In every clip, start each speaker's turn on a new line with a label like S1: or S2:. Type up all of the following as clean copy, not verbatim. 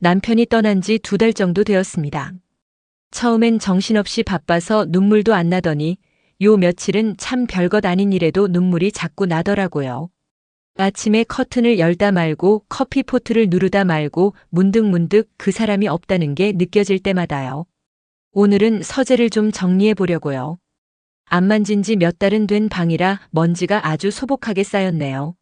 S1: 남편이 떠난 지 2달 정도 되었습니다. 처음엔 정신없이 바빠서 눈물도 안 나더니 요 며칠은 참 별것 아닌 일에도 눈물이 자꾸 나더라고요. 아침에 커튼을 열다 말고 커피포트를 누르다 말고 문득문득 그 사람이 없다는 게 느껴질 때마다요. 오늘은 서재를 좀 정리해 보려고요. 안 만진 지 몇 달은 된 방이라 먼지가 아주 소복하게 쌓였네요.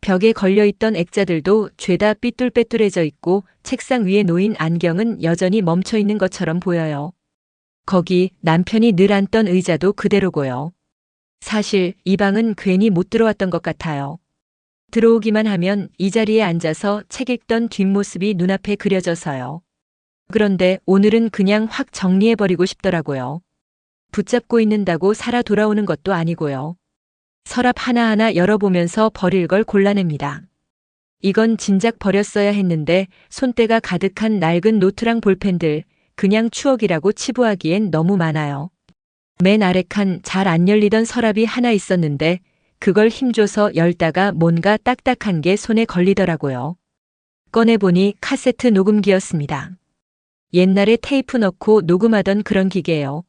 S1: 벽에 걸려있던 액자들도 죄다 삐뚤빼뚤해져 있고 책상 위에 놓인 안경은 여전히 멈춰 있는 것처럼 보여요. 거기 남편이 늘 앉던 의자도 그대로고요. 사실 이 방은 괜히 못 들어왔던 것 같아요. 들어오기만 하면 이 자리에 앉아서 책 읽던 뒷모습이 눈앞에 그려져서요. 그런데 오늘은 그냥 확 정리해버리고 싶더라고요. 붙잡고 있는다고 살아 돌아오는 것도 아니고요. 서랍 하나하나 열어보면서 버릴 걸 골라냅니다. 이건 진작 버렸어야 했는데 손때가 가득한 낡은 노트랑 볼펜들, 그냥 추억이라고 치부하기엔 너무 많아요. 맨 아래 칸 잘 안 열리던 서랍이 하나 있었는데 그걸 힘줘서 열다가 뭔가 딱딱한 게 손에 걸리더라고요. 꺼내보니 카세트 녹음기였습니다. 옛날에 테이프 넣고 녹음하던 그런 기계예요.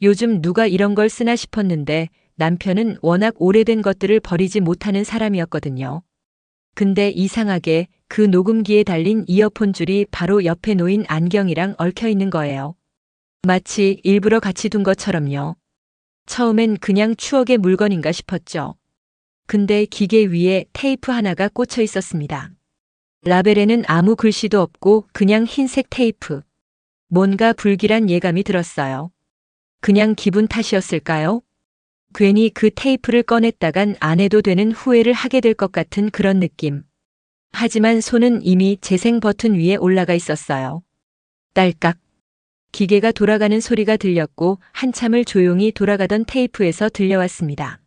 S1: 요즘 누가 이런 걸 쓰나 싶었는데 남편은 워낙 오래된 것들을 버리지 못하는 사람이었거든요. 근데 이상하게 그 녹음기에 달린 이어폰 줄이 바로 옆에 놓인 안경이랑 얽혀 있는 거예요. 마치 일부러 같이 둔 것처럼요. 처음엔 그냥 추억의 물건인가 싶었죠. 근데 기계 위에 테이프 하나가 꽂혀 있었습니다. 라벨에는 아무 글씨도 없고 그냥 흰색 테이프. 뭔가 불길한 예감이 들었어요. 그냥 기분 탓이었을까요? 괜히 그 테이프를 꺼냈다간 안 해도 되는 후회를 하게 될 것 같은 그런 느낌. 하지만 손은 이미 재생 버튼 위에 올라가 있었어요. 딸깍. 기계가 돌아가는 소리가 들렸고 한참을 조용히 돌아가던 테이프에서 들려왔습니다.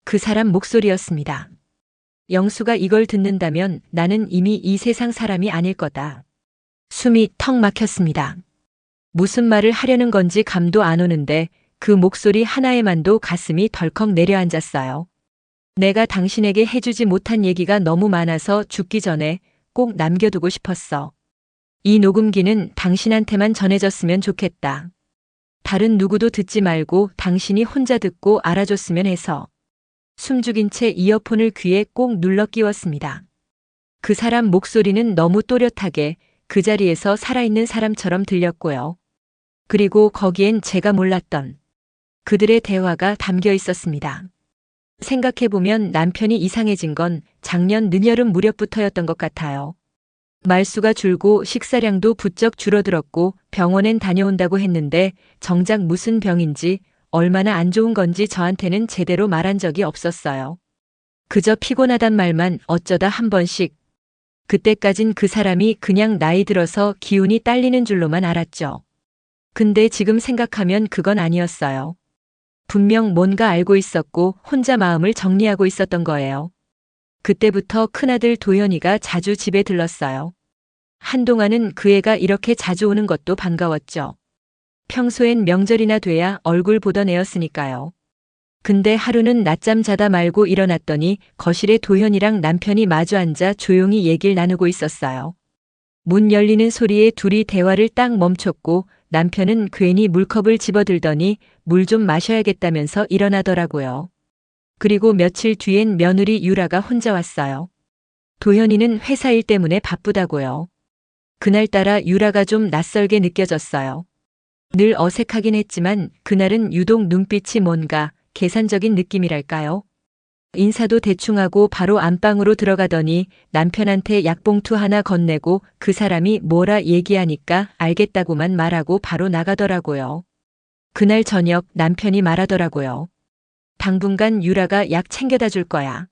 S1: 그 사람 목소리였습니다. 영수가 이걸 듣는다면 나는 이미 이 세상 사람이 아닐 거다. 숨이 턱 막혔습니다. 무슨 말을 하려는 건지 감도 안 오는데 그 목소리 하나에만도 가슴이 덜컥 내려앉았어요. 내가 당신에게 해주지 못한 얘기가 너무 많아서 죽기 전에 꼭 남겨두고 싶었어. 이 녹음기는 당신한테만 전해졌으면 좋겠다. 다른 누구도 듣지 말고 당신이 혼자 듣고 알아줬으면 해서. 숨죽인 채 이어폰을 귀에 꼭 눌러 끼웠습니다. 그 사람 목소리는 너무 또렷하게 그 자리에서 살아있는 사람처럼 들렸고요. 그리고 거기엔 제가 몰랐던 그들의 대화가 담겨 있었습니다. 생각해보면 남편이 이상해진 건 작년 늦여름 무렵부터였던 것 같아요. 말수가 줄고 식사량도 부쩍 줄어들었고 병원엔 다녀온다고 했는데 정작 무슨 병인지 얼마나 안 좋은 건지 저한테는 제대로 말한 적이 없었어요. 그저 피곤하단 말만 어쩌다 한 번씩. 그때까진 그 사람이 그냥 나이 들어서 기운이 딸리는 줄로만 알았죠. 근데 지금 생각하면 그건 아니었어요. 분명 뭔가 알고 있었고 혼자 마음을 정리하고 있었던 거예요. 그때부터 큰아들 도현이가 자주 집에 들렀어요. 한동안은 그 애가 이렇게 자주 오는 것도 반가웠죠. 평소엔 명절이나 돼야 얼굴 보던 애였으니까요. 근데 하루는 낮잠 자다 말고 일어났더니 거실에 도현이랑 남편이 마주 앉아 조용히 얘기를 나누고 있었어요. 문 열리는 소리에 둘이 대화를 딱 멈췄고 남편은 괜히 물컵을 집어들더니 물 좀 마셔야겠다면서 일어나더라고요. 그리고 며칠 뒤엔 며느리 유라가 혼자 왔어요. 도현이는 회사 일 때문에 바쁘다고요. 그날따라 유라가 좀 낯설게 느껴졌어요. 늘 어색하긴 했지만 그날은 유독 눈빛이 뭔가 계산적인 느낌이랄까요? 인사도 대충 하고 바로 안방으로 들어가더니 남편한테 약봉투 하나 건네고 그 사람이 뭐라 얘기하니까 알겠다고만 말하고 바로 나가더라고요. 그날 저녁 남편이 말하더라고요. 당분간 유라가 약 챙겨다 줄 거야.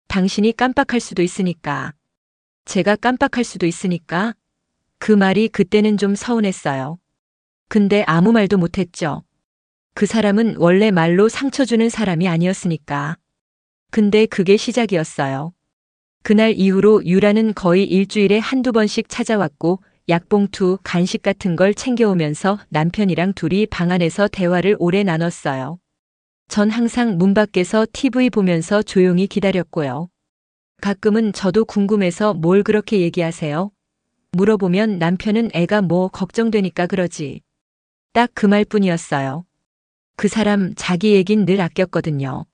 S1: 당신이 깜빡할 수도 있으니까. 제가 깜빡할 수도 있으니까. 그 말이 그때는 좀 서운했어요. 근데 아무 말도 못했죠. 그 사람은 원래 말로 상처 주는 사람이 아니었으니까. 근데 그게 시작이었어요. 그날 이후로 유라는 거의 일주일에 한두 번씩 찾아왔고 약봉투, 간식 같은 걸 챙겨오면서 남편이랑 둘이 방 안에서 대화를 오래 나눴어요. 전 항상 문 밖에서 TV 보면서 조용히 기다렸고요. 가끔은 저도 궁금해서 뭘 그렇게 얘기하세요? 물어보면 남편은 애가 뭐 걱정되니까 그러지. 딱 그 말뿐이었어요. 그 사람 자기 얘긴 늘 아꼈거든요.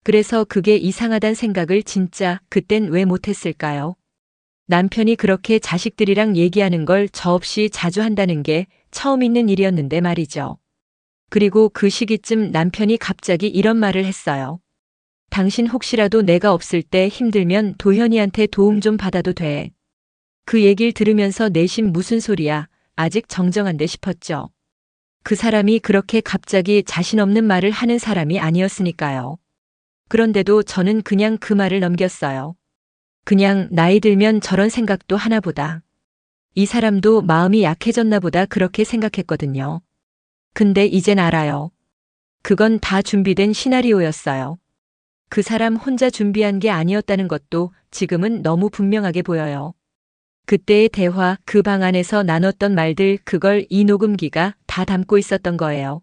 S1: 그래서 그게 이상하단 생각을 진짜 그땐 왜 못했을까요? 남편이 그렇게 자식들이랑 얘기하는 걸 저 없이 자주 한다는 게 처음 있는 일이었는데 말이죠. 그리고 그 시기쯤 남편이 갑자기 이런 말을 했어요. 당신 혹시라도 내가 없을 때 힘들면 도현이한테 도움 좀 받아도 돼. 그 얘기를 들으면서 내심 무슨 소리야, 아직 정정한데 싶었죠. 그 사람이 그렇게 갑자기 자신 없는 말을 하는 사람이 아니었으니까요. 그런데도 저는 그냥 그 말을 넘겼어요. 그냥 나이 들면 저런 생각도 하나 보다. 이 사람도 마음이 약해졌나 보다 그렇게 생각했거든요. 근데 이젠 알아요. 그건 다 준비된 시나리오였어요. 그 사람 혼자 준비한 게 아니었다는 것도 지금은 너무 분명하게 보여요. 그때의 대화, 그 방 안에서 나눴던 말들, 그걸 이 녹음기가 다 담고 있었던 거예요.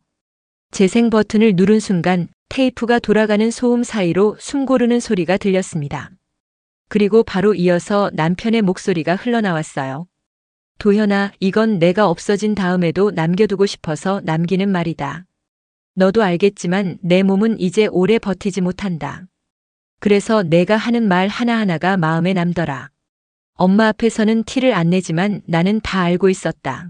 S1: 재생 버튼을 누른 순간 테이프가 돌아가는 소음 사이로 숨 고르는 소리가 들렸습니다. 그리고 바로 이어서 남편의 목소리가 흘러나왔어요. 도현아, 이건 내가 없어진 다음에도 남겨두고 싶어서 남기는 말이다. 너도 알겠지만 내 몸은 이제 오래 버티지 못한다. 그래서 내가 하는 말 하나하나가 마음에 남더라. 엄마 앞에서는 티를 안 내지만 나는 다 알고 있었다.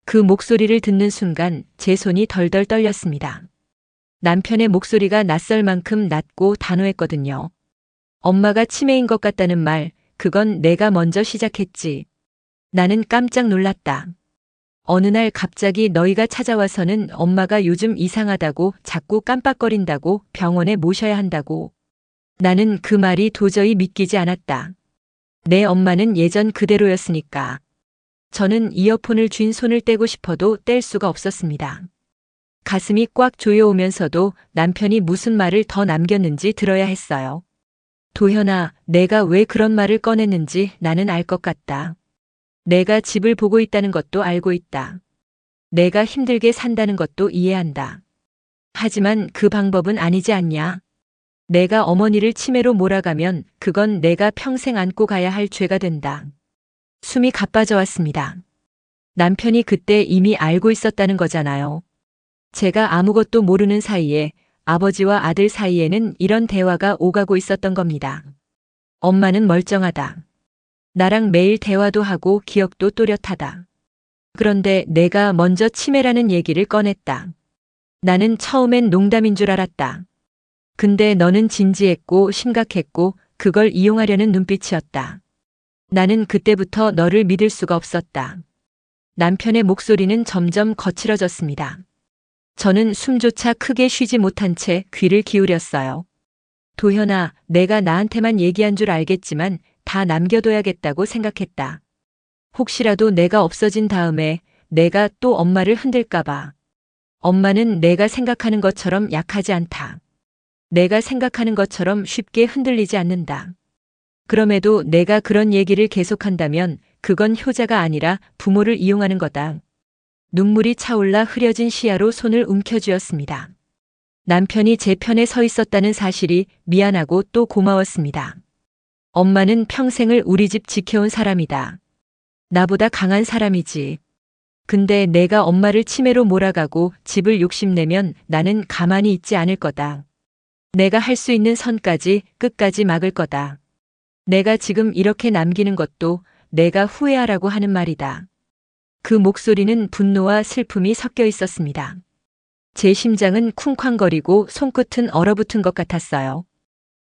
S1: 그 목소리를 듣는 순간 제 손이 덜덜 떨렸습니다. 남편의 목소리가 낯설 만큼 낮고 단호했거든요. 엄마가 치매인 것 같다는 말, 그건 내가 먼저 시작했지. 나는 깜짝 놀랐다. 어느 날 갑자기 너희가 찾아와서는 엄마가 요즘 이상하다고, 자꾸 깜빡거린다고, 병원에 모셔야 한다고. 나는 그 말이 도저히 믿기지 않았다. 내 엄마는 예전 그대로였으니까. 저는 이어폰을 쥔 손을 떼고 싶어도 뗄 수가 없었습니다. 가슴이 꽉 조여오면서도 남편이 무슨 말을 더 남겼는지 들어야 했어요. 도현아, 내가 왜 그런 말을 꺼냈는지 나는 알 것 같다. 내가 집을 보고 있다는 것도 알고 있다. 내가 힘들게 산다는 것도 이해한다. 하지만 그 방법은 아니지 않냐? 내가 어머니를 치매로 몰아가면 그건 내가 평생 안고 가야 할 죄가 된다. 숨이 가빠져 왔습니다. 남편이 그때 이미 알고 있었다는 거잖아요. 제가 아무것도 모르는 사이에 아버지와 아들 사이에는 이런 대화가 오가고 있었던 겁니다. 엄마는 멀쩡하다. 나랑 매일 대화도 하고 기억도 또렷하다. 그런데 내가 먼저 치매라는 얘기를 꺼냈다. 나는 처음엔 농담인 줄 알았다. 근데 너는 진지했고 심각했고 그걸 이용하려는 눈빛이었다. 나는 그때부터 너를 믿을 수가 없었다. 남편의 목소리는 점점 거칠어졌습니다. 저는 숨조차 크게 쉬지 못한 채 귀를 기울였어요. 도현아, 내가 나한테만 얘기한 줄 알겠지만 다 남겨둬야겠다고 생각했다. 혹시라도 내가 없어진 다음에 내가 또 엄마를 흔들까봐. 엄마는 내가 생각하는 것처럼 약하지 않다. 내가 생각하는 것처럼 쉽게 흔들리지 않는다. 그럼에도 내가 그런 얘기를 계속한다면 그건 효자가 아니라 부모를 이용하는 거다. 눈물이 차올라 흐려진 시야로 손을 움켜쥐었습니다. 남편이 제 편에 서 있었다는 사실이 미안하고 또 고마웠습니다. 엄마는 평생을 우리 집 지켜온 사람이다. 나보다 강한 사람이지. 근데 내가 엄마를 치매로 몰아가고 집을 욕심내면 나는 가만히 있지 않을 거다. 내가 할 수 있는 선까지 끝까지 막을 거다. 내가 지금 이렇게 남기는 것도 내가 후회하라고 하는 말이다. 그 목소리는 분노와 슬픔이 섞여 있었습니다. 제 심장은 쿵쾅거리고 손끝은 얼어붙은 것 같았어요.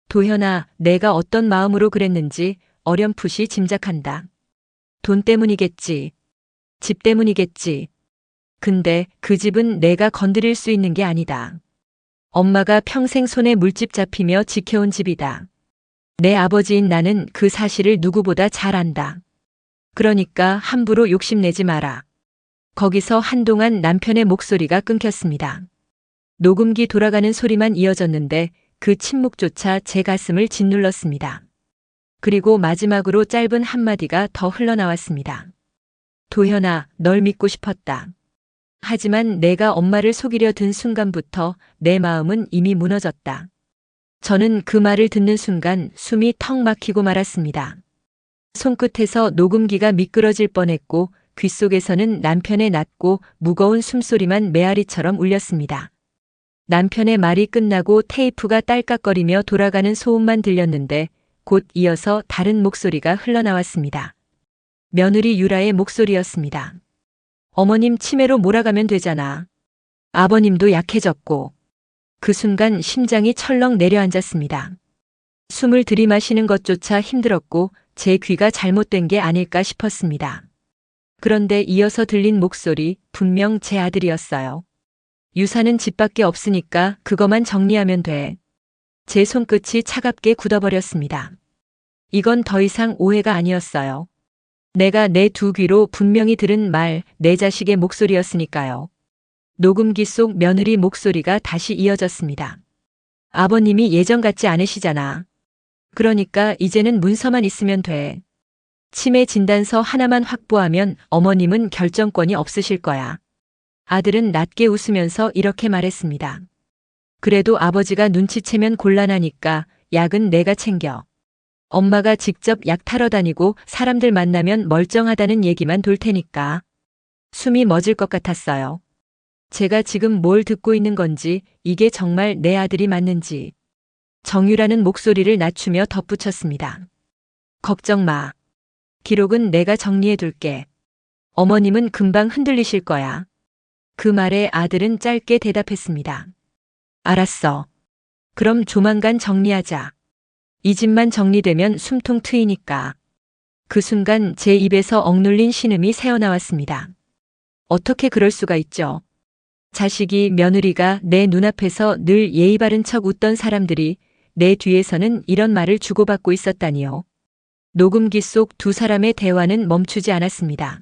S1: 도현아, 내가 어떤 마음으로 그랬는지 어렴풋이 짐작한다. 돈 때문이겠지. 집 때문이겠지. 근데 그 집은 내가 건드릴 수 있는 게 아니다. 엄마가 평생 손에 물집 잡히며 지켜온 집이다. 내 아버지인 나는 그 사실을 누구보다 잘 안다. 그러니까 함부로 욕심내지 마라. 거기서 한동안 남편의 목소리가 끊겼습니다. 녹음기 돌아가는 소리만 이어졌는데 그 침묵조차 제 가슴을 짓눌렀습니다. 그리고 마지막으로 짧은 한마디가 더 흘러나왔습니다. 도현아, 널 믿고 싶었다. 하지만 내가 엄마를 속이려 든 순간부터 내 마음은 이미 무너졌다. 저는 그 말을 듣는 순간 숨이 턱 막히고 말았습니다. 손끝에서 녹음기가 미끄러질 뻔했고 귓속에서는 남편의 낮고 무거운 숨소리만 메아리처럼 울렸습니다. 남편의 말이 끝나고 테이프가 딸깍거리며 돌아가는 소음만 들렸는데 곧 이어서 다른 목소리가 흘러나왔습니다. 며느리 유라의 목소리였습니다. 어머님 치매로 몰아가면 되잖아. 아버님도 약해졌고. 그 순간 심장이 철렁 내려앉았습니다. 숨을 들이마시는 것조차 힘들었고 제 귀가 잘못된 게 아닐까 싶었습니다. 그런데 이어서 들린 목소리, 분명 제 아들이었어요. 유산은 집 밖에 없으니까 그거만 정리하면 돼. 제 손끝이 차갑게 굳어버렸습니다. 이건 더 이상 오해가 아니었어요. 내가 내 두 귀로 분명히 들은 말, 내 자식의 목소리였으니까요. 녹음기 속 며느리 목소리가 다시 이어졌습니다. 아버님이 예전 같지 않으시잖아. 그러니까 이제는 문서만 있으면 돼. 치매 진단서 하나만 확보하면 어머님은 결정권이 없으실 거야. 아들은 낮게 웃으면서 이렇게 말했습니다. 그래도 아버지가 눈치채면 곤란하니까 약은 내가 챙겨. 엄마가 직접 약 타러 다니고 사람들 만나면 멀쩡하다는 얘기만 돌 테니까. 숨이 멎을 것 같았어요. 제가 지금 뭘 듣고 있는 건지, 이게 정말 내 아들이 맞는지. 정유라는 목소리를 낮추며 덧붙였습니다. 걱정 마. 기록은 내가 정리해 둘게. 어머님은 금방 흔들리실 거야. 그 말에 아들은 짧게 대답했습니다. 알았어. 그럼 조만간 정리하자. 이 집만 정리되면 숨통 트이니까. 그 순간 제 입에서 억눌린 신음이 새어나왔습니다. 어떻게 그럴 수가 있죠? 자식이, 며느리가 내 눈앞에서 늘 예의 바른 척 웃던 사람들이 내 뒤에서는 이런 말을 주고받고 있었다니요. 녹음기 속 두 사람의 대화는 멈추지 않았습니다.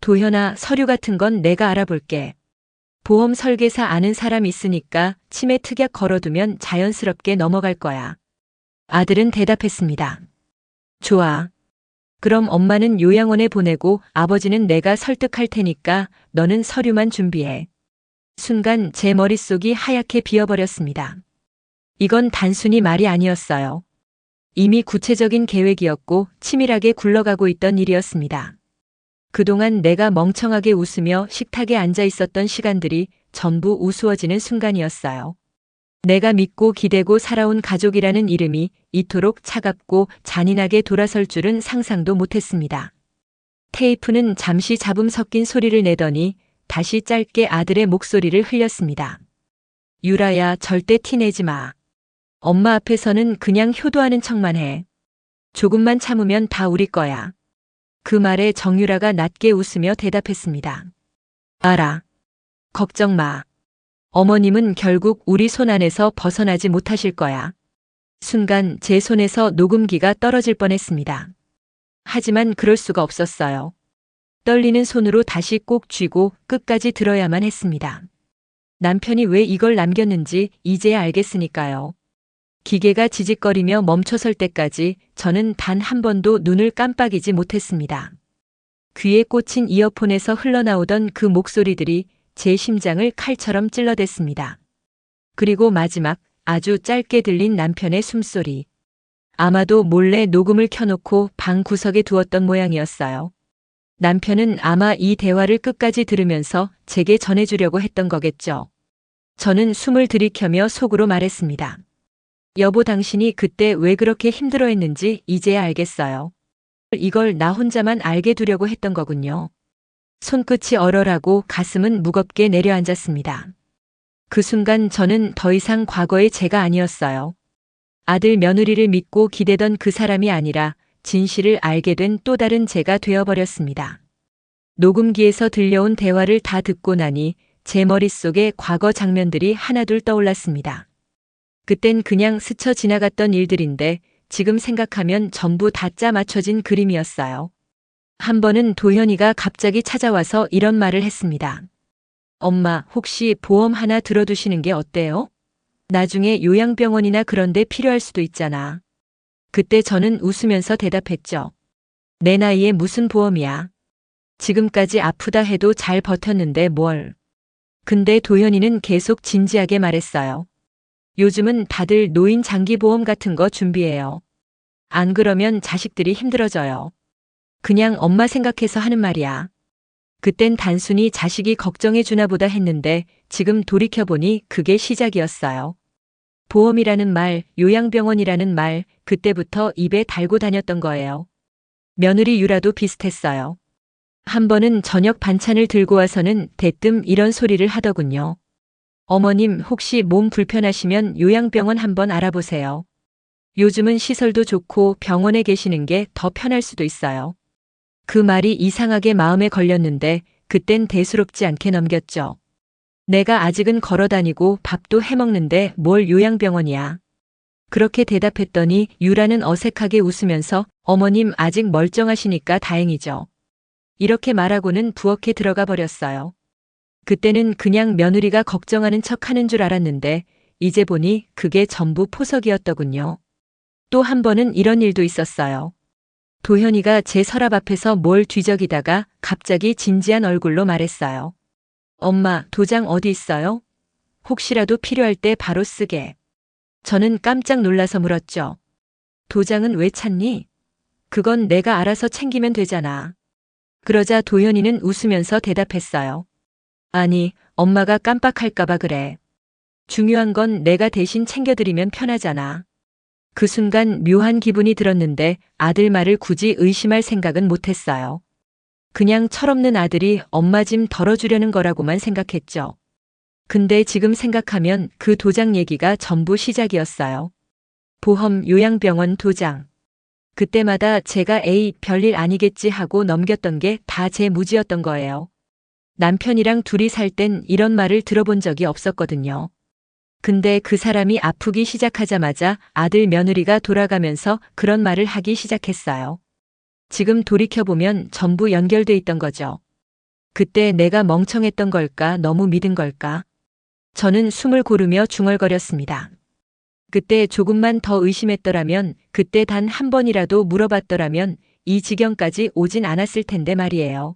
S1: 도현아, 서류 같은 건 내가 알아볼게. 보험 설계사 아는 사람 있으니까 치매 특약 걸어두면 자연스럽게 넘어갈 거야. 아들은 대답했습니다. 좋아. 그럼 엄마는 요양원에 보내고 아버지는 내가 설득할 테니까 너는 서류만 준비해. 순간 제 머릿속이 하얗게 비어버렸습니다. 이건 단순히 말이 아니었어요. 이미 구체적인 계획이었고 치밀하게 굴러가고 있던 일이었습니다. 그동안 내가 멍청하게 웃으며 식탁에 앉아 있었던 시간들이 전부 우스워지는 순간이었어요. 내가 믿고 기대고 살아온 가족이라는 이름이 이토록 차갑고 잔인하게 돌아설 줄은 상상도 못했습니다. 테이프는 잠시 잡음 섞인 소리를 내더니 다시 짧게 아들의 목소리를 흘렸습니다. 유라야, 절대 티내지 마. 엄마 앞에서는 그냥 효도하는 척만 해. 조금만 참으면 다 우리 거야. 그 말에 정유라가 낮게 웃으며 대답했습니다. 알아. 걱정 마. 어머님은 결국 우리 손 안에서 벗어나지 못하실 거야. 순간 제 손에서 녹음기가 떨어질 뻔했습니다. 하지만 그럴 수가 없었어요. 떨리는 손으로 다시 꼭 쥐고 끝까지 들어야만 했습니다. 남편이 왜 이걸 남겼는지 이제야 알겠으니까요. 기계가 지직거리며 멈춰설 때까지 저는 단 한 번도 눈을 깜빡이지 못했습니다. 귀에 꽂힌 이어폰에서 흘러나오던 그 목소리들이 제 심장을 칼처럼 찔러댔습니다. 그리고 마지막 아주 짧게 들린 남편의 숨소리. 아마도 몰래 녹음을 켜놓고 방 구석에 두었던 모양이었어요. 남편은 아마 이 대화를 끝까지 들으면서 제게 전해주려고 했던 거겠죠. 저는 숨을 들이켜며 속으로 말했습니다. 여보, 당신이 그때 왜 그렇게 힘들어했는지 이제야 알겠어요. 이걸 나 혼자만 알게 두려고 했던 거군요. 손끝이 얼얼하고 가슴은 무겁게 내려앉았습니다. 그 순간 저는 더 이상 과거의 제가 아니었어요. 아들 며느리를 믿고 기대던 그 사람이 아니라 진실을 알게 된 또 다른 제가 되어버렸습니다. 녹음기에서 들려온 대화를 다 듣고 나니 제 머릿속에 과거 장면들이 하나둘 떠올랐습니다. 그땐 그냥 스쳐 지나갔던 일들인데 지금 생각하면 전부 다 짜 맞춰진 그림이었어요. 한 번은 도현이가 갑자기 찾아와서 이런 말을 했습니다. 엄마, 혹시 보험 하나 들어두시는 게 어때요? 나중에 요양병원이나 그런 데 필요할 수도 있잖아. 그때 저는 웃으면서 대답했죠. 내 나이에 무슨 보험이야. 지금까지 아프다 해도 잘 버텼는데 뭘. 근데 도현이는 계속 진지하게 말했어요. 요즘은 다들 노인 장기보험 같은 거 준비해요. 안 그러면 자식들이 힘들어져요. 그냥 엄마 생각해서 하는 말이야. 그땐 단순히 자식이 걱정해 주나 보다 했는데 지금 돌이켜보니 그게 시작이었어요. 보험이라는 말, 요양병원이라는 말, 그때부터 입에 달고 다녔던 거예요. 며느리 유라도 비슷했어요. 한 번은 저녁 반찬을 들고 와서는 대뜸 이런 소리를 하더군요. 어머님, 혹시 몸 불편하시면 요양병원 한번 알아보세요. 요즘은 시설도 좋고 병원에 계시는 게 더 편할 수도 있어요. 그 말이 이상하게 마음에 걸렸는데 그땐 대수롭지 않게 넘겼죠. 내가 아직은 걸어 다니고 밥도 해 먹는데 뭘 요양병원이야. 그렇게 대답했더니 유라는 어색하게 웃으면서 어머님 아직 멀쩡하시니까 다행이죠. 이렇게 말하고는 부엌에 들어가 버렸어요. 그때는 그냥 며느리가 걱정하는 척 하는 줄 알았는데 이제 보니 그게 전부 포석이었더군요. 또 한 번은 이런 일도 있었어요. 도현이가 제 서랍 앞에서 뭘 뒤적이다가 갑자기 진지한 얼굴로 말했어요. 엄마, 도장 어디 있어요? 혹시라도 필요할 때 바로 쓰게. 저는 깜짝 놀라서 물었죠. 도장은 왜 찾니? 그건 내가 알아서 챙기면 되잖아. 그러자 도현이는 웃으면서 대답했어요. 아니, 엄마가 깜빡할까봐 그래. 중요한 건 내가 대신 챙겨드리면 편하잖아. 그 순간 묘한 기분이 들었는데 아들 말을 굳이 의심할 생각은 못했어요. 그냥 철없는 아들이 엄마 짐 덜어주려는 거라고만 생각했죠. 근데 지금 생각하면 그 도장 얘기가 전부 시작이었어요. 보험, 요양병원 도장. 그때마다 제가 에이, 별일 아니겠지 하고 넘겼던 게 다 제 무지였던 거예요. 남편이랑 둘이 살 땐 이런 말을 들어본 적이 없었거든요. 근데 그 사람이 아프기 시작하자마자 아들 며느리가 돌아가면서 그런 말을 하기 시작했어요. 지금 돌이켜보면 전부 연결돼 있던 거죠. 그때 내가 멍청했던 걸까, 너무 믿은 걸까? 저는 숨을 고르며 중얼거렸습니다. 그때 조금만 더 의심했더라면, 그때 단 한 번이라도 물어봤더라면 이 지경까지 오진 않았을 텐데 말이에요.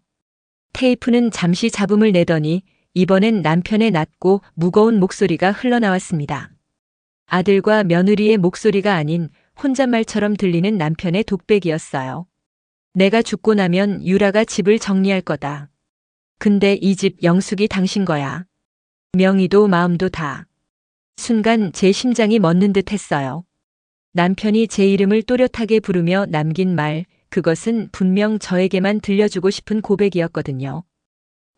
S1: 테이프는 잠시 잡음을 내더니 이번엔 남편의 낮고 무거운 목소리가 흘러나왔습니다. 아들과 며느리의 목소리가 아닌 혼잣말처럼 들리는 남편의 독백이었어요. 내가 죽고 나면 유라가 집을 정리할 거다. 근데 이 집 영숙이 당신 거야. 명의도 마음도 다. 순간 제 심장이 멎는 듯 했어요. 남편이 제 이름을 또렷하게 부르며 남긴 말, 그것은 분명 저에게만 들려주고 싶은 고백이었거든요.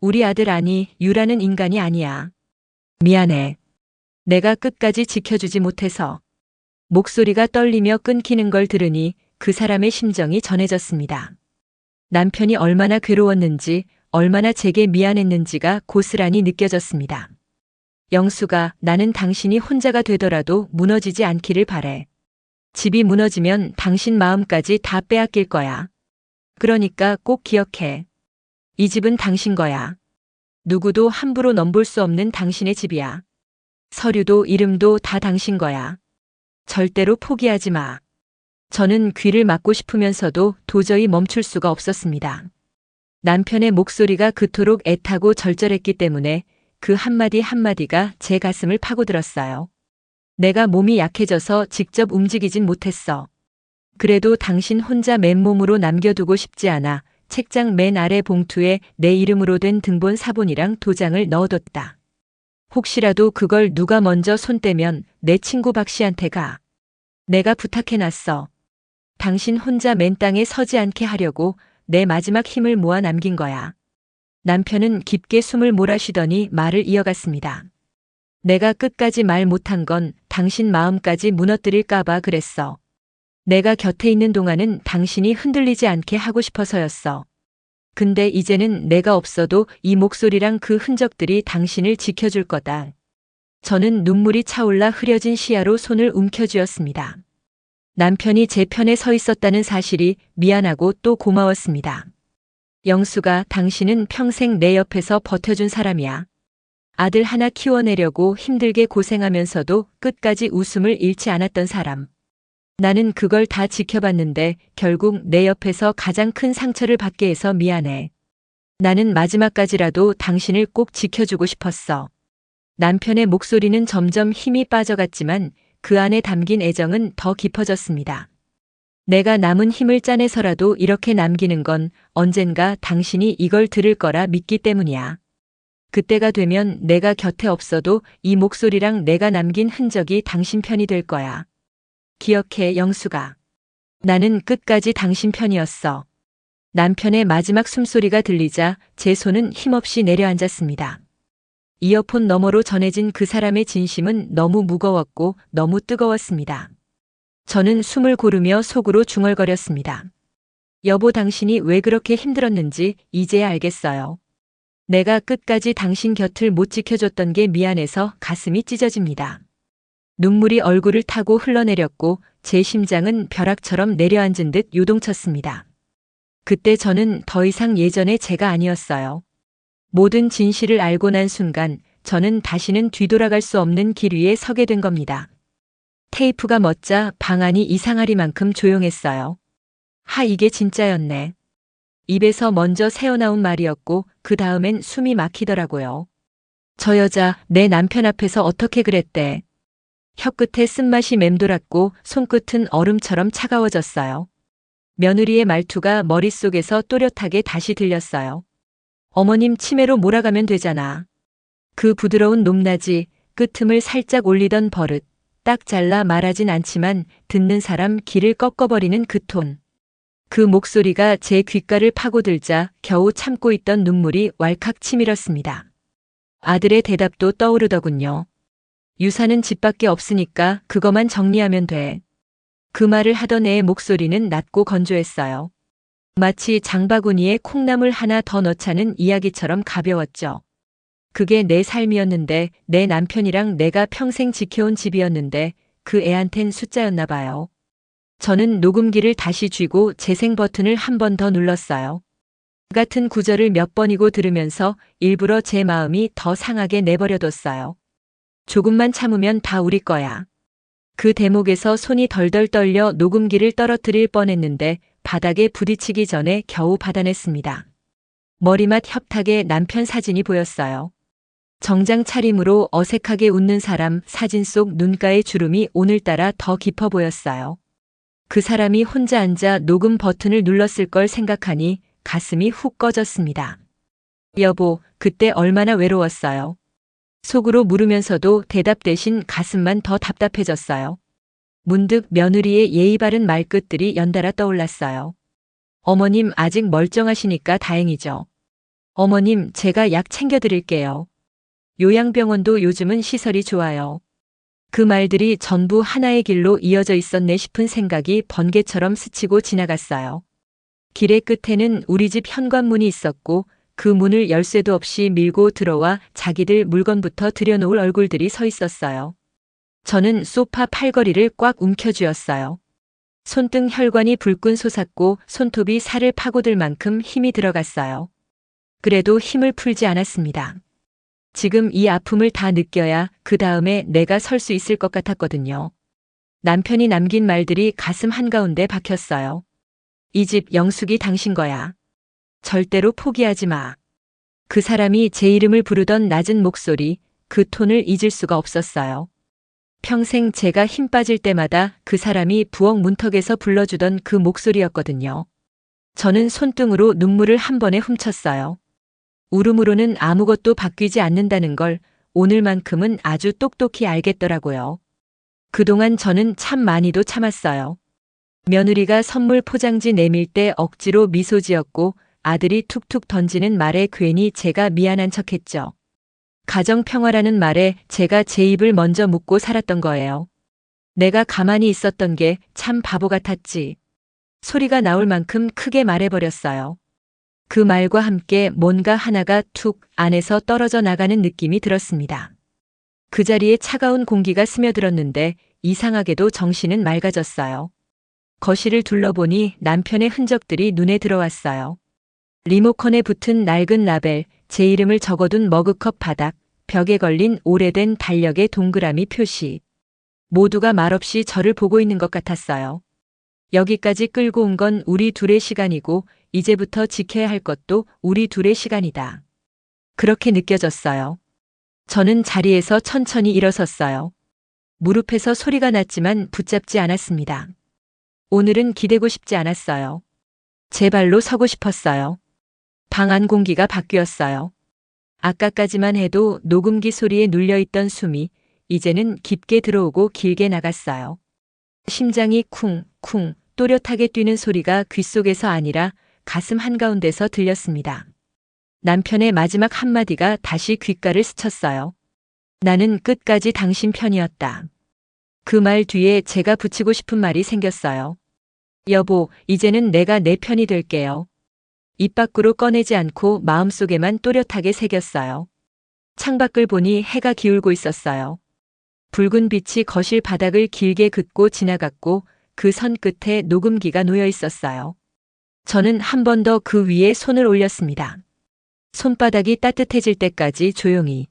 S1: 우리 아들 아니, 유라는 인간이 아니야. 미안해. 내가 끝까지 지켜주지 못해서. 목소리가 떨리며 끊기는 걸 들으니 그 사람의 심정이 전해졌습니다. 남편이 얼마나 괴로웠는지, 얼마나 제게 미안했는지가 고스란히 느껴졌습니다. 영수가, 나는 당신이 혼자가 되더라도 무너지지 않기를 바래. 집이 무너지면 당신 마음까지 다 빼앗길 거야. 그러니까 꼭 기억해. 이 집은 당신 거야. 누구도 함부로 넘볼 수 없는 당신의 집이야. 서류도 이름도 다 당신 거야. 절대로 포기하지 마. 저는 귀를 막고 싶으면서도 도저히 멈출 수가 없었습니다. 남편의 목소리가 그토록 애타고 절절했기 때문에 그 한마디 한마디가 제 가슴을 파고들었어요. 내가 몸이 약해져서 직접 움직이진 못했어. 그래도 당신 혼자 맨몸으로 남겨두고 싶지 않아 책장 맨 아래 봉투에 내 이름으로 된 등본 사본이랑 도장을 넣어뒀다. 혹시라도 그걸 누가 먼저 손 떼면 내 친구 박 씨한테 가. 내가 부탁해놨어. 당신 혼자 맨 땅에 서지 않게 하려고 내 마지막 힘을 모아 남긴 거야. 남편은 깊게 숨을 몰아쉬더니 말을 이어갔습니다. 내가 끝까지 말 못한 건 당신 마음까지 무너뜨릴까봐 그랬어. 내가 곁에 있는 동안은 당신이 흔들리지 않게 하고 싶어서였어. 근데 이제는 내가 없어도 이 목소리랑 그 흔적들이 당신을 지켜줄 거다. 저는 눈물이 차올라 흐려진 시야로 손을 움켜쥐었습니다. 남편이 제 편에 서 있었다는 사실이 미안하고 또 고마웠습니다. 영수가, 당신은 평생 내 옆에서 버텨준 사람이야. 아들 하나 키워내려고 힘들게 고생하면서도 끝까지 웃음을 잃지 않았던 사람. 나는 그걸 다 지켜봤는데 결국 내 옆에서 가장 큰 상처를 받게 해서 미안해. 나는 마지막까지라도 당신을 꼭 지켜주고 싶었어. 남편의 목소리는 점점 힘이 빠져갔지만 그 안에 담긴 애정은 더 깊어졌습니다. 내가 남은 힘을 짜내서라도 이렇게 남기는 건 언젠가 당신이 이걸 들을 거라 믿기 때문이야. 그때가 되면 내가 곁에 없어도 이 목소리랑 내가 남긴 흔적이 당신 편이 될 거야. 기억해, 영수가. 나는 끝까지 당신 편이었어. 남편의 마지막 숨소리가 들리자 제 손은 힘없이 내려앉았습니다. 이어폰 너머로 전해진 그 사람의 진심은 너무 무거웠고 너무 뜨거웠습니다. 저는 숨을 고르며 속으로 중얼거렸습니다. 여보, 당신이 왜 그렇게 힘들었는지 이제야 알겠어요. 내가 끝까지 당신 곁을 못 지켜줬던 게 미안해서 가슴이 찢어집니다. 눈물이 얼굴을 타고 흘러내렸고 제 심장은 벼락처럼 내려앉은 듯 요동쳤습니다. 그때 저는 더 이상 예전의 제가 아니었어요. 모든 진실을 알고 난 순간 저는 다시는 뒤돌아갈 수 없는 길 위에 서게 된 겁니다. 테이프가 멎자 방 안이 이상하리만큼 조용했어요. 하, 이게 진짜였네. 입에서 먼저 새어나온 말이었고 그 다음엔 숨이 막히더라고요. 저 여자 내 남편 앞에서 어떻게 그랬대. 혀끝에 쓴맛이 맴돌았고 손끝은 얼음처럼 차가워졌어요. 며느리의 말투가 머릿속에서 또렷하게 다시 들렸어요. 어머님 치매로 몰아가면 되잖아. 그 부드러운 높낮이, 끄틈을 살짝 올리던 버릇, 딱 잘라 말하진 않지만 듣는 사람 귀를 꺾어버리는 그 톤. 그 목소리가 제 귓가를 파고들자 겨우 참고 있던 눈물이 왈칵 치밀었습니다. 아들의 대답도 떠오르더군요. 유산은 집밖에 없으니까 그거만 정리하면 돼. 그 말을 하던 애의 목소리는 낮고 건조했어요. 마치 장바구니에 콩나물 하나 더 넣자는 이야기처럼 가벼웠죠. 그게 내 삶이었는데, 내 남편이랑 내가 평생 지켜온 집이었는데 그 애한텐 숫자였나 봐요. 저는 녹음기를 다시 쥐고 재생 버튼을 한 번 더 눌렀어요. 같은 구절을 몇 번이고 들으면서 일부러 제 마음이 더 상하게 내버려뒀어요. 조금만 참으면 다 우리 거야. 그 대목에서 손이 덜덜 떨려 녹음기를 떨어뜨릴 뻔했는데 바닥에 부딪히기 전에 겨우 받아냈습니다. 머리맡 협탁에 남편 사진이 보였어요. 정장 차림으로 어색하게 웃는 사람, 사진 속 눈가의 주름이 오늘따라 더 깊어 보였어요. 그 사람이 혼자 앉아 녹음 버튼을 눌렀을 걸 생각하니 가슴이 훅 꺼졌습니다. 여보, 그때 얼마나 외로웠어요. 속으로 물으면서도 대답 대신 가슴만 더 답답해졌어요. 문득 며느리의 예의 바른 말끝들이 연달아 떠올랐어요. 어머님 아직 멀쩡하시니까 다행이죠. 어머님, 제가 약 챙겨드릴게요. 요양병원도 요즘은 시설이 좋아요. 그 말들이 전부 하나의 길로 이어져 있었네 싶은 생각이 번개처럼 스치고 지나갔어요. 길의 끝에는 우리 집 현관문이 있었고 그 문을 열쇠도 없이 밀고 들어와 자기들 물건부터 들여놓을 얼굴들이 서 있었어요. 저는 소파 팔걸이를 꽉 움켜쥐었어요. 손등 혈관이 불끈 솟았고 손톱이 살을 파고들 만큼 힘이 들어갔어요. 그래도 힘을 풀지 않았습니다. 지금 이 아픔을 다 느껴야 그 다음에 내가 설 수 있을 것 같았거든요. 남편이 남긴 말들이 가슴 한가운데 박혔어요. 이 집 영숙이 당신 거야. 절대로 포기하지 마. 그 사람이 제 이름을 부르던 낮은 목소리, 그 톤을 잊을 수가 없었어요. 평생 제가 힘 빠질 때마다 그 사람이 부엌 문턱에서 불러주던 그 목소리였거든요. 저는 손등으로 눈물을 한 번에 훔쳤어요. 울음으로는 아무것도 바뀌지 않는다는 걸 오늘만큼은 아주 똑똑히 알겠더라고요. 그동안 저는 참 많이도 참았어요. 며느리가 선물 포장지 내밀 때 억지로 미소 지었고 아들이 툭툭 던지는 말에 괜히 제가 미안한 척했죠. 가정평화라는 말에 제가 제 입을 먼저 묶고 살았던 거예요. 내가 가만히 있었던 게 참 바보 같았지. 소리가 나올 만큼 크게 말해버렸어요. 그 말과 함께 뭔가 하나가 툭 안에서 떨어져 나가는 느낌이 들었습니다. 그 자리에 차가운 공기가 스며들었는데 이상하게도 정신은 맑아졌어요. 거실을 둘러보니 남편의 흔적들이 눈에 들어왔어요. 리모컨에 붙은 낡은 라벨, 제 이름을 적어둔 머그컵 바닥, 벽에 걸린 오래된 달력의 동그라미 표시. 모두가 말없이 저를 보고 있는 것 같았어요. 여기까지 끌고 온 건 우리 둘의 시간이고 이제부터 지켜야 할 것도 우리 둘의 시간이다. 그렇게 느껴졌어요. 저는 자리에서 천천히 일어섰어요. 무릎에서 소리가 났지만 붙잡지 않았습니다. 오늘은 기대고 싶지 않았어요. 제 발로 서고 싶었어요. 방 안 공기가 바뀌었어요. 아까까지만 해도 녹음기 소리에 눌려있던 숨이 이제는 깊게 들어오고 길게 나갔어요. 심장이 쿵쿵 또렷하게 뛰는 소리가 귓속에서 아니라 가슴 한가운데서 들렸습니다. 남편의 마지막 한마디가 다시 귓가를 스쳤어요. 나는 끝까지 당신 편이었다. 그 말 뒤에 제가 붙이고 싶은 말이 생겼어요. 여보, 이제는 내가 내 편이 될게요. 입 밖으로 꺼내지 않고 마음속에만 또렷하게 새겼어요. 창밖을 보니 해가 기울고 있었어요. 붉은 빛이 거실 바닥을 길게 긋고 지나갔고 그 선 끝에 녹음기가 놓여 있었어요. 저는 한 번 더 그 위에 손을 올렸습니다. 손바닥이 따뜻해질 때까지 조용히.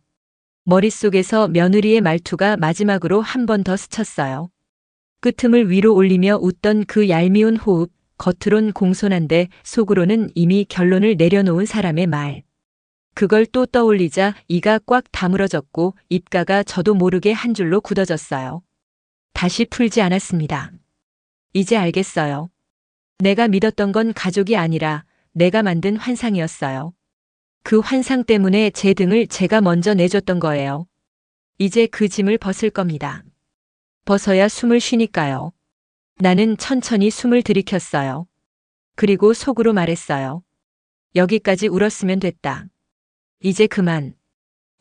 S1: 머릿속에서 며느리의 말투가 마지막으로 한 번 더 스쳤어요. 끄트을 위로 올리며 웃던 그 얄미운 호흡, 겉으론 공손한데 속으로는 이미 결론을 내려놓은 사람의 말. 그걸 또 떠올리자 이가 꽉 다물어졌고 입가가 저도 모르게 한 줄로 굳어졌어요. 다시 풀지 않았습니다. 이제 알겠어요. 내가 믿었던 건 가족이 아니라 내가 만든 환상이었어요. 그 환상 때문에 제 등을 제가 먼저 내줬던 거예요. 이제 그 짐을 벗을 겁니다. 벗어야 숨을 쉬니까요. 나는 천천히 숨을 들이켰어요. 그리고 속으로 말했어요. 여기까지 울었으면 됐다. 이제 그만.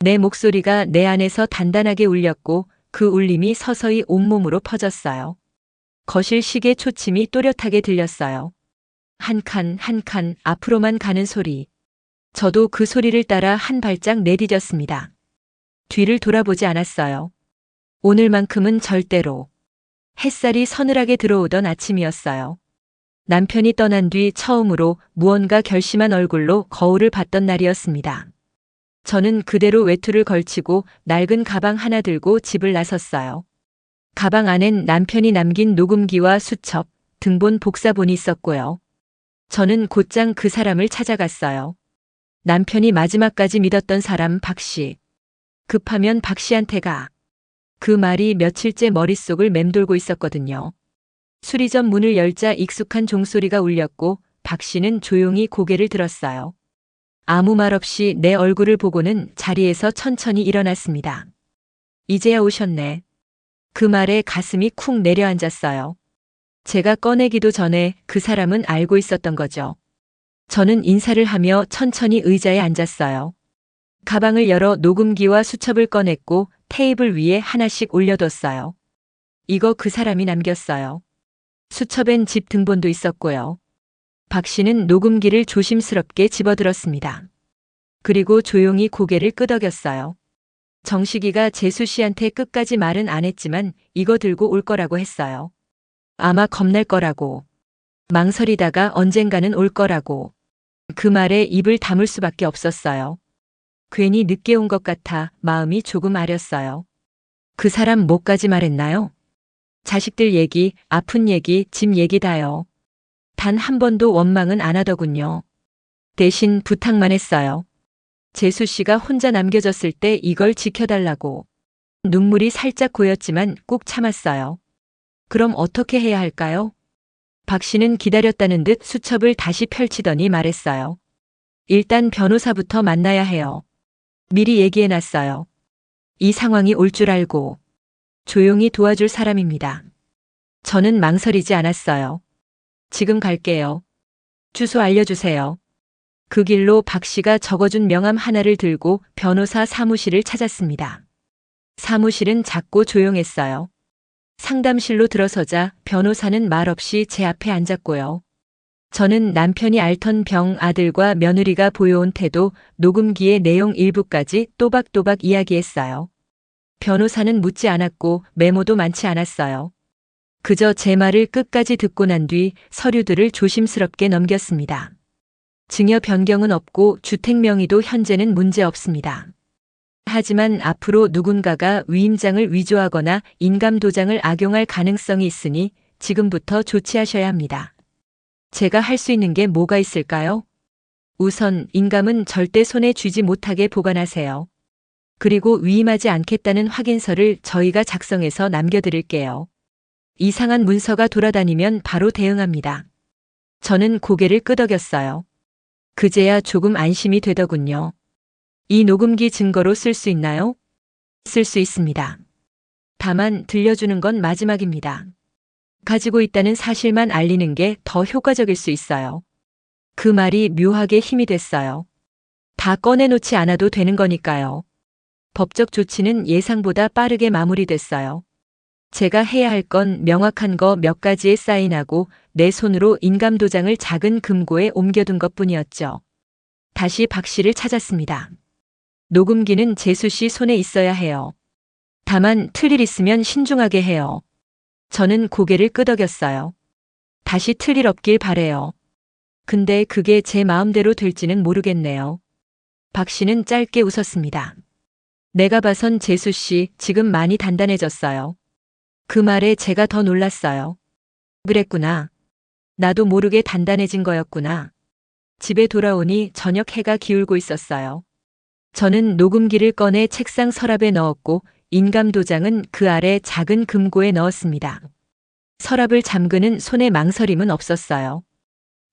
S1: 내 목소리가 내 안에서 단단하게 울렸고 그 울림이 서서히 온몸으로 퍼졌어요. 거실 시계 초침이 또렷하게 들렸어요. 한 칸 한 칸 앞으로만 가는 소리. 저도 그 소리를 따라 한 발짝 내디뎠습니다. 뒤를 돌아보지 않았어요. 오늘만큼은 절대로. 햇살이 서늘하게 들어오던 아침이었어요. 남편이 떠난 뒤 처음으로 무언가 결심한 얼굴로 거울을 봤던 날이었습니다. 저는 그대로 외투를 걸치고 낡은 가방 하나 들고 집을 나섰어요. 가방 안엔 남편이 남긴 녹음기와 수첩, 등본 복사본이 있었고요. 저는 곧장 그 사람을 찾아갔어요. 남편이 마지막까지 믿었던 사람 박씨. 급하면 박씨한테 가. 그 말이 며칠째 머릿속을 맴돌고 있었거든요. 수리점 문을 열자 익숙한 종소리가 울렸고 박씨는 조용히 고개를 들었어요. 아무 말 없이 내 얼굴을 보고는 자리에서 천천히 일어났습니다. 이제야 오셨네. 그 말에 가슴이 쿵 내려앉았어요. 제가 꺼내기도 전에 그 사람은 알고 있었던 거죠. 저는 인사를 하며 천천히 의자에 앉았어요. 가방을 열어 녹음기와 수첩을 꺼냈고 테이블 위에 하나씩 올려뒀어요. 이거 그 사람이 남겼어요. 수첩엔 집 등본도 있었고요. 박 씨는 녹음기를 조심스럽게 집어들었습니다. 그리고 조용히 고개를 끄덕였어요. 정식이가 재수 씨한테 끝까지 말은 안 했지만 이거 들고 올 거라고 했어요. 아마 겁날 거라고. 망설이다가 언젠가는 올 거라고. 그 말에 입을 다물 수밖에 없었어요. 괜히 늦게 온 것 같아 마음이 조금 아렸어요. 그 사람 뭐까지 말했나요? 자식들 얘기, 아픈 얘기, 집 얘기 다요. 단 한 번도 원망은 안 하더군요. 대신 부탁만 했어요. 재수 씨가 혼자 남겨졌을 때 이걸 지켜달라고. 눈물이 살짝 고였지만 꾹 참았어요. 그럼 어떻게 해야 할까요? 박 씨는 기다렸다는 듯 수첩을 다시 펼치더니 말했어요. 일단 변호사부터 만나야 해요. 미리 얘기해놨어요. 이 상황이 올 줄 알고. 조용히 도와줄 사람입니다. 저는 망설이지 않았어요. 지금 갈게요. 주소 알려주세요. 그 길로 박 씨가 적어준 명함 하나를 들고 변호사 사무실을 찾았습니다. 사무실은 작고 조용했어요. 상담실로 들어서자 변호사는 말없이 제 앞에 앉았고요. 저는 남편이 앓던 병, 아들과 며느리가 보여온 태도, 녹음기의 내용 일부까지 또박또박 이야기했어요. 변호사는 묻지 않았고 메모도 많지 않았어요. 그저 제 말을 끝까지 듣고 난 뒤 서류들을 조심스럽게 넘겼습니다. 증여 변경은 없고 주택 명의도 현재는 문제 없습니다. 하지만 앞으로 누군가가 위임장을 위조하거나 인감도장을 악용할 가능성이 있으니 지금부터 조치하셔야 합니다. 제가 할 수 있는 게 뭐가 있을까요? 우선 인감은 절대 손에 쥐지 못하게 보관하세요. 그리고 위임하지 않겠다는 확인서를 저희가 작성해서 남겨드릴게요. 이상한 문서가 돌아다니면 바로 대응합니다. 저는 고개를 끄덕였어요. 그제야 조금 안심이 되더군요. 이 녹음기 증거로 쓸 수 있나요? 쓸 수 있습니다. 다만 들려주는 건 마지막입니다. 가지고 있다는 사실만 알리는 게 더 효과적일 수 있어요. 그 말이 묘하게 힘이 됐어요. 다 꺼내놓지 않아도 되는 거니까요. 법적 조치는 예상보다 빠르게 마무리됐어요. 제가 해야 할 건 명확한 거 몇 가지에 사인하고 내 손으로 인감도장을 작은 금고에 옮겨둔 것뿐이었죠. 다시 박 씨를 찾았습니다. 녹음기는 재수 씨 손에 있어야 해요. 다만 틀릴 있으면 신중하게 해요. 저는 고개를 끄덕였어요. 다시 틀릴 없길 바래요. 근데 그게 제 마음대로 될지는 모르겠네요. 박 씨는 짧게 웃었습니다. 내가 봐선 재수 씨 지금 많이 단단해졌어요. 그 말에 제가 더 놀랐어요. 그랬구나. 나도 모르게 단단해진 거였구나. 집에 돌아오니 저녁 해가 기울고 있었어요. 저는 녹음기를 꺼내 책상 서랍에 넣었고 인감도장은 그 아래 작은 금고에 넣었습니다. 서랍을 잠그는 손에 망설임은 없었어요.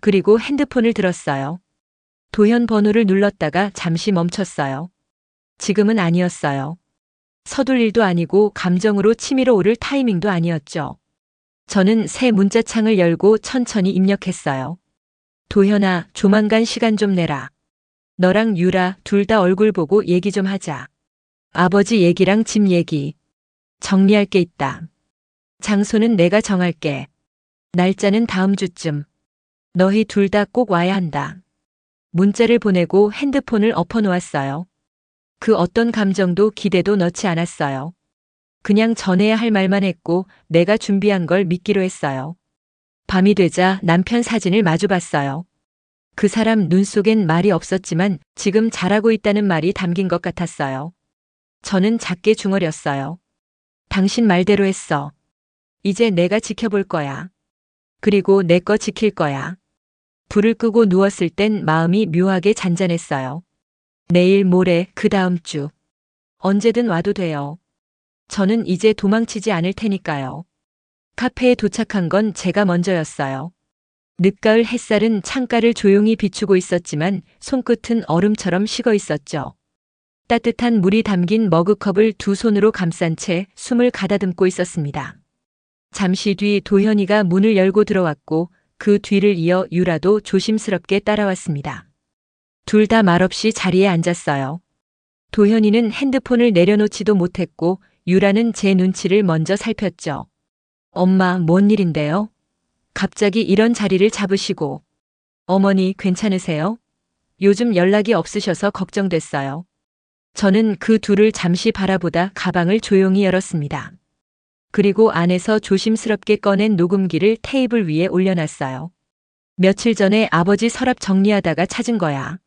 S1: 그리고 핸드폰을 들었어요. 도현 번호를 눌렀다가 잠시 멈췄어요. 지금은 아니었어요. 서둘 일도 아니고 감정으로 치밀어 오를 타이밍도 아니었죠. 저는 새 문자창을 열고 천천히 입력했어요. 도현아, 조만간 시간 좀 내라. 너랑 유라 둘 다 얼굴 보고 얘기 좀 하자. 아버지 얘기랑 집 얘기. 정리할 게 있다. 장소는 내가 정할게. 날짜는 다음 주쯤. 너희 둘 다 꼭 와야 한다. 문자를 보내고 핸드폰을 엎어놓았어요. 그 어떤 감정도 기대도 넣지 않았어요. 그냥 전해야 할 말만 했고 내가 준비한 걸 믿기로 했어요. 밤이 되자 남편 사진을 마주봤어요. 그 사람 눈 속엔 말이 없었지만 지금 잘하고 있다는 말이 담긴 것 같았어요. 저는 작게 중얼였어요. 당신 말대로 했어. 이제 내가 지켜볼 거야. 그리고 내 거 지킬 거야. 불을 끄고 누웠을 땐 마음이 묘하게 잔잔했어요. 내일 모레 그 다음 주. 언제든 와도 돼요. 저는 이제 도망치지 않을 테니까요. 카페에 도착한 건 제가 먼저였어요. 늦가을 햇살은 창가를 조용히 비추고 있었지만 손끝은 얼음처럼 식어 있었죠. 따뜻한 물이 담긴 머그컵을 두 손으로 감싼 채 숨을 가다듬고 있었습니다. 잠시 뒤 도현이가 문을 열고 들어왔고 그 뒤를 이어 유라도 조심스럽게 따라왔습니다. 둘 다 말없이 자리에 앉았어요. 도현이는 핸드폰을 내려놓지도 못했고 유라는 제 눈치를 먼저 살폈죠. 엄마, 뭔 일인데요? 갑자기 이런 자리를 잡으시고. 어머니, 괜찮으세요? 요즘 연락이 없으셔서 걱정됐어요. 저는 그 둘을 잠시 바라보다 가방을 조용히 열었습니다. 그리고 안에서 조심스럽게 꺼낸 녹음기를 테이블 위에 올려놨어요. 며칠 전에 아버지 서랍 정리하다가 찾은 거야.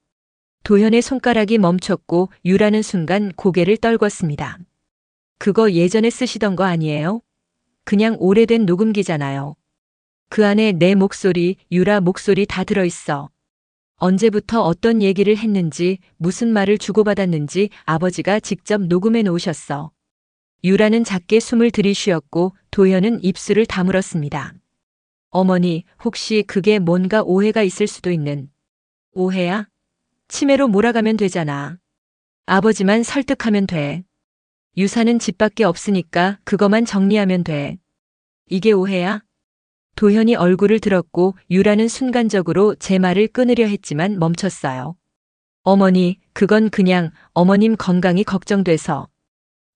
S1: 도현의 손가락이 멈췄고 유라는 순간 고개를 떨궜습니다. 그거 예전에 쓰시던 거 아니에요? 그냥 오래된 녹음기잖아요. 그 안에 내 목소리, 유라 목소리 다 들어있어. 언제부터 어떤 얘기를 했는지, 무슨 말을 주고받았는지 아버지가 직접 녹음해 놓으셨어. 유라는 작게 숨을 들이쉬었고 도현은 입술을 다물었습니다. 어머니, 혹시 그게 뭔가 오해가 있을 수도 있는. 오해야? 치매로 몰아가면 되잖아. 아버지만 설득하면 돼. 유사는 집밖에 없으니까 그거만 정리하면 돼. 이게 오해야? 도현이 얼굴을 들었고 유라는 순간적으로 제 말을 끊으려 했지만 멈췄어요. 어머니, 그건 그냥 어머님 건강이 걱정돼서.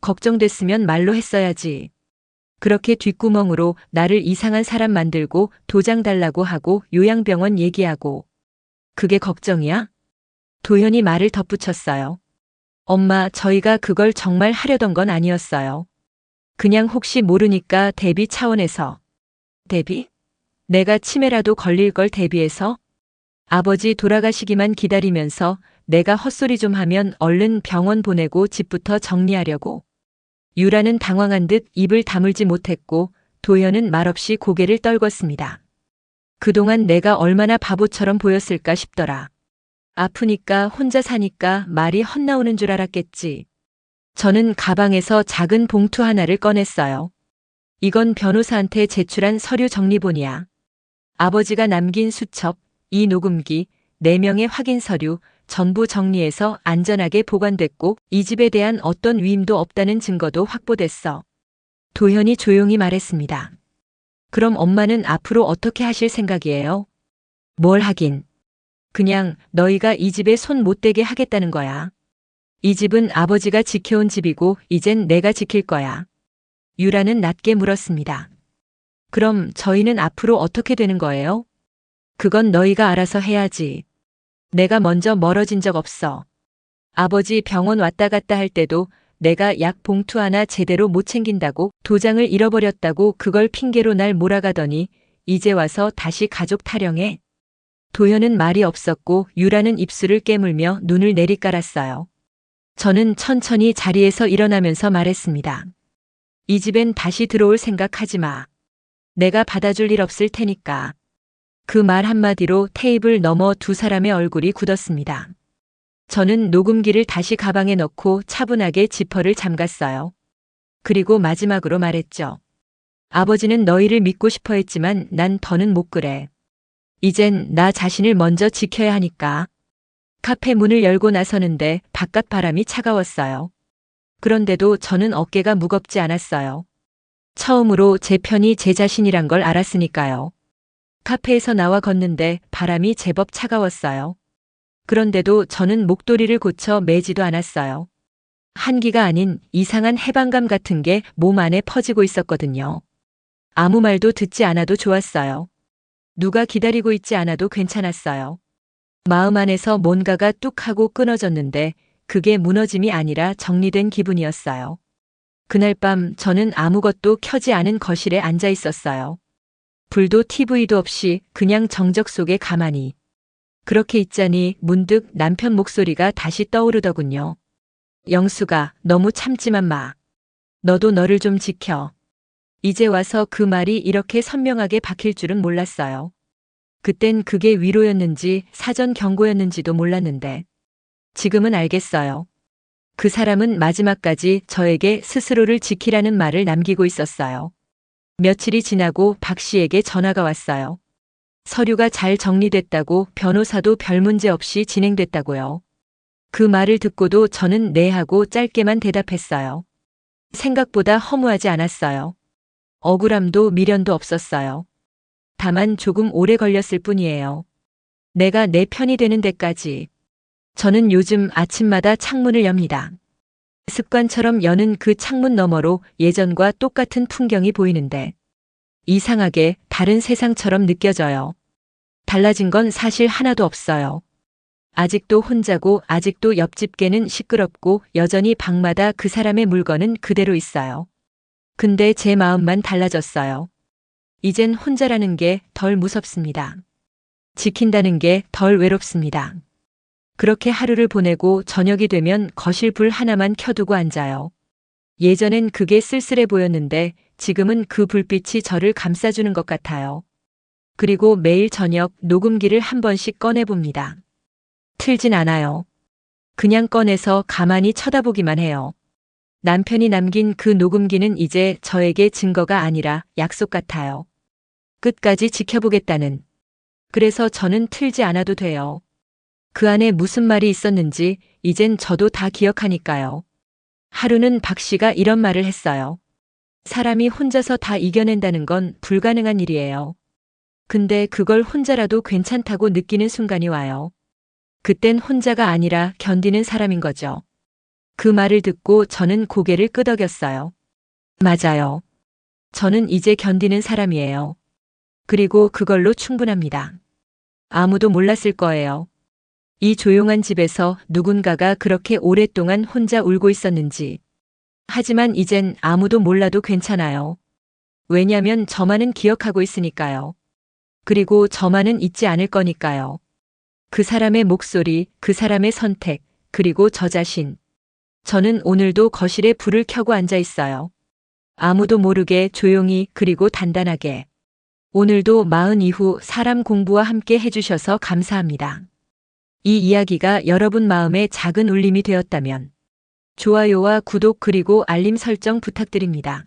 S1: 걱정됐으면 말로 했어야지. 그렇게 뒷구멍으로 나를 이상한 사람 만들고 도장 달라고 하고 요양병원 얘기하고. 그게 걱정이야? 도현이 말을 덧붙였어요. 엄마, 저희가 그걸 정말 하려던 건 아니었어요. 그냥 혹시 모르니까 대비 차원에서. 대비? 내가 치매라도 걸릴 걸 대비해서? 아버지 돌아가시기만 기다리면서 내가 헛소리 좀 하면 얼른 병원 보내고 집부터 정리하려고. 유라는 당황한 듯 입을 다물지 못했고 도현은 말없이 고개를 떨궜습니다. 그동안 내가 얼마나 바보처럼 보였을까 싶더라. 아프니까 혼자 사니까 말이 헛나오는 줄 알았겠지. 저는 가방에서 작은 봉투 하나를 꺼냈어요. 이건 변호사한테 제출한 서류 정리본이야. 아버지가 남긴 수첩, 이 녹음기, 4명의 확인 서류, 전부 정리해서 안전하게 보관됐고 이 집에 대한 어떤 위임도 없다는 증거도 확보됐어. 도현이 조용히 말했습니다. 그럼 엄마는 앞으로 어떻게 하실 생각이에요? 뭘 하긴. 그냥 너희가 이 집에 손 못 대게 하겠다는 거야. 이 집은 아버지가 지켜온 집이고 이젠 내가 지킬 거야. 유라는 낮게 물었습니다. 그럼 저희는 앞으로 어떻게 되는 거예요? 그건 너희가 알아서 해야지. 내가 먼저 멀어진 적 없어. 아버지 병원 왔다 갔다 할 때도 내가 약 봉투 하나 제대로 못 챙긴다고 도장을 잃어버렸다고 그걸 핑계로 날 몰아가더니 이제 와서 다시 가족 타령해. 도현은 말이 없었고 유라는 입술을 깨물며 눈을 내리깔았어요. 저는 천천히 자리에서 일어나면서 말했습니다. 이 집엔 다시 들어올 생각하지 마. 내가 받아줄 일 없을 테니까. 그 말 한마디로 테이블 너머 두 사람의 얼굴이 굳었습니다. 저는 녹음기를 다시 가방에 넣고 차분하게 지퍼를 잠갔어요. 그리고 마지막으로 말했죠. 아버지는 너희를 믿고 싶어 했지만 난 더는 못 그래. 이젠 나 자신을 먼저 지켜야 하니까. 카페 문을 열고 나서는데 바깥 바람이 차가웠어요. 그런데도 저는 어깨가 무겁지 않았어요. 처음으로 제 편이 제 자신이란 걸 알았으니까요. 카페에서 나와 걷는데 바람이 제법 차가웠어요. 그런데도 저는 목도리를 고쳐 매지도 않았어요. 한기가 아닌 이상한 해방감 같은 게 몸 안에 퍼지고 있었거든요. 아무 말도 듣지 않아도 좋았어요. 누가 기다리고 있지 않아도 괜찮았어요. 마음 안에서 뭔가가 뚝 하고 끊어졌는데 그게 무너짐이 아니라 정리된 기분이었어요. 그날 밤 저는 아무것도 켜지 않은 거실에 앉아 있었어요. 불도 TV도 없이 그냥 정적 속에 가만히. 그렇게 있자니 문득 남편 목소리가 다시 떠오르더군요. 영수가 너무 참지만 마. 너도 너를 좀 지켜. 이제 와서 그 말이 이렇게 선명하게 박힐 줄은 몰랐어요. 그땐 그게 위로였는지 사전 경고였는지도 몰랐는데 지금은 알겠어요. 그 사람은 마지막까지 저에게 스스로를 지키라는 말을 남기고 있었어요. 며칠이 지나고 박 씨에게 전화가 왔어요. 서류가 잘 정리됐다고 변호사도 별 문제 없이 진행됐다고요. 그 말을 듣고도 저는 네 하고 짧게만 대답했어요. 생각보다 허무하지 않았어요. 억울함도 미련도 없었어요. 다만 조금 오래 걸렸을 뿐이에요. 내가 내 편이 되는 데까지. 저는 요즘 아침마다 창문을 엽니다. 습관처럼 여는 그 창문 너머로 예전과 똑같은 풍경이 보이는데 이상하게 다른 세상처럼 느껴져요. 달라진 건 사실 하나도 없어요. 아직도 혼자고 아직도 옆집 개는 시끄럽고 여전히 방마다 그 사람의 물건은 그대로 있어요. 근데 제 마음만 달라졌어요. 이젠 혼자라는 게 덜 무섭습니다. 지킨다는 게 덜 외롭습니다. 그렇게 하루를 보내고 저녁이 되면 거실 불 하나만 켜두고 앉아요. 예전엔 그게 쓸쓸해 보였는데 지금은 그 불빛이 저를 감싸주는 것 같아요. 그리고 매일 저녁 녹음기를 한 번씩 꺼내봅니다. 틀진 않아요. 그냥 꺼내서 가만히 쳐다보기만 해요. 남편이 남긴 그 녹음기는 이제 저에게 증거가 아니라 약속 같아요. 끝까지 지켜보겠다는. 그래서 저는 틀지 않아도 돼요. 그 안에 무슨 말이 있었는지 이젠 저도 다 기억하니까요. 하루는 박 씨가 이런 말을 했어요. 사람이 혼자서 다 이겨낸다는 건 불가능한 일이에요. 근데 그걸 혼자라도 괜찮다고 느끼는 순간이 와요. 그땐 혼자가 아니라 견디는 사람인 거죠. 그 말을 듣고 저는 고개를 끄덕였어요. 맞아요. 저는 이제 견디는 사람이에요. 그리고 그걸로 충분합니다. 아무도 몰랐을 거예요. 이 조용한 집에서 누군가가 그렇게 오랫동안 혼자 울고 있었는지. 하지만 이젠 아무도 몰라도 괜찮아요. 왜냐면 저만은 기억하고 있으니까요. 그리고 저만은 잊지 않을 거니까요. 그 사람의 목소리, 그 사람의 선택, 그리고 저 자신. 저는 오늘도 거실에 불을 켜고 앉아 있어요. 아무도 모르게 조용히 그리고 단단하게. 오늘도 마흔 이후 사람 공부와 함께 해주셔서 감사합니다. 이 이야기가 여러분 마음에 작은 울림이 되었다면 좋아요와 구독 그리고 알림 설정 부탁드립니다.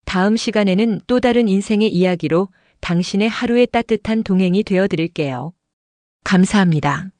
S1: 다음 시간에는 또 다른 인생의 이야기로 당신의 하루의 따뜻한 동행이 되어 드릴게요. 감사합니다.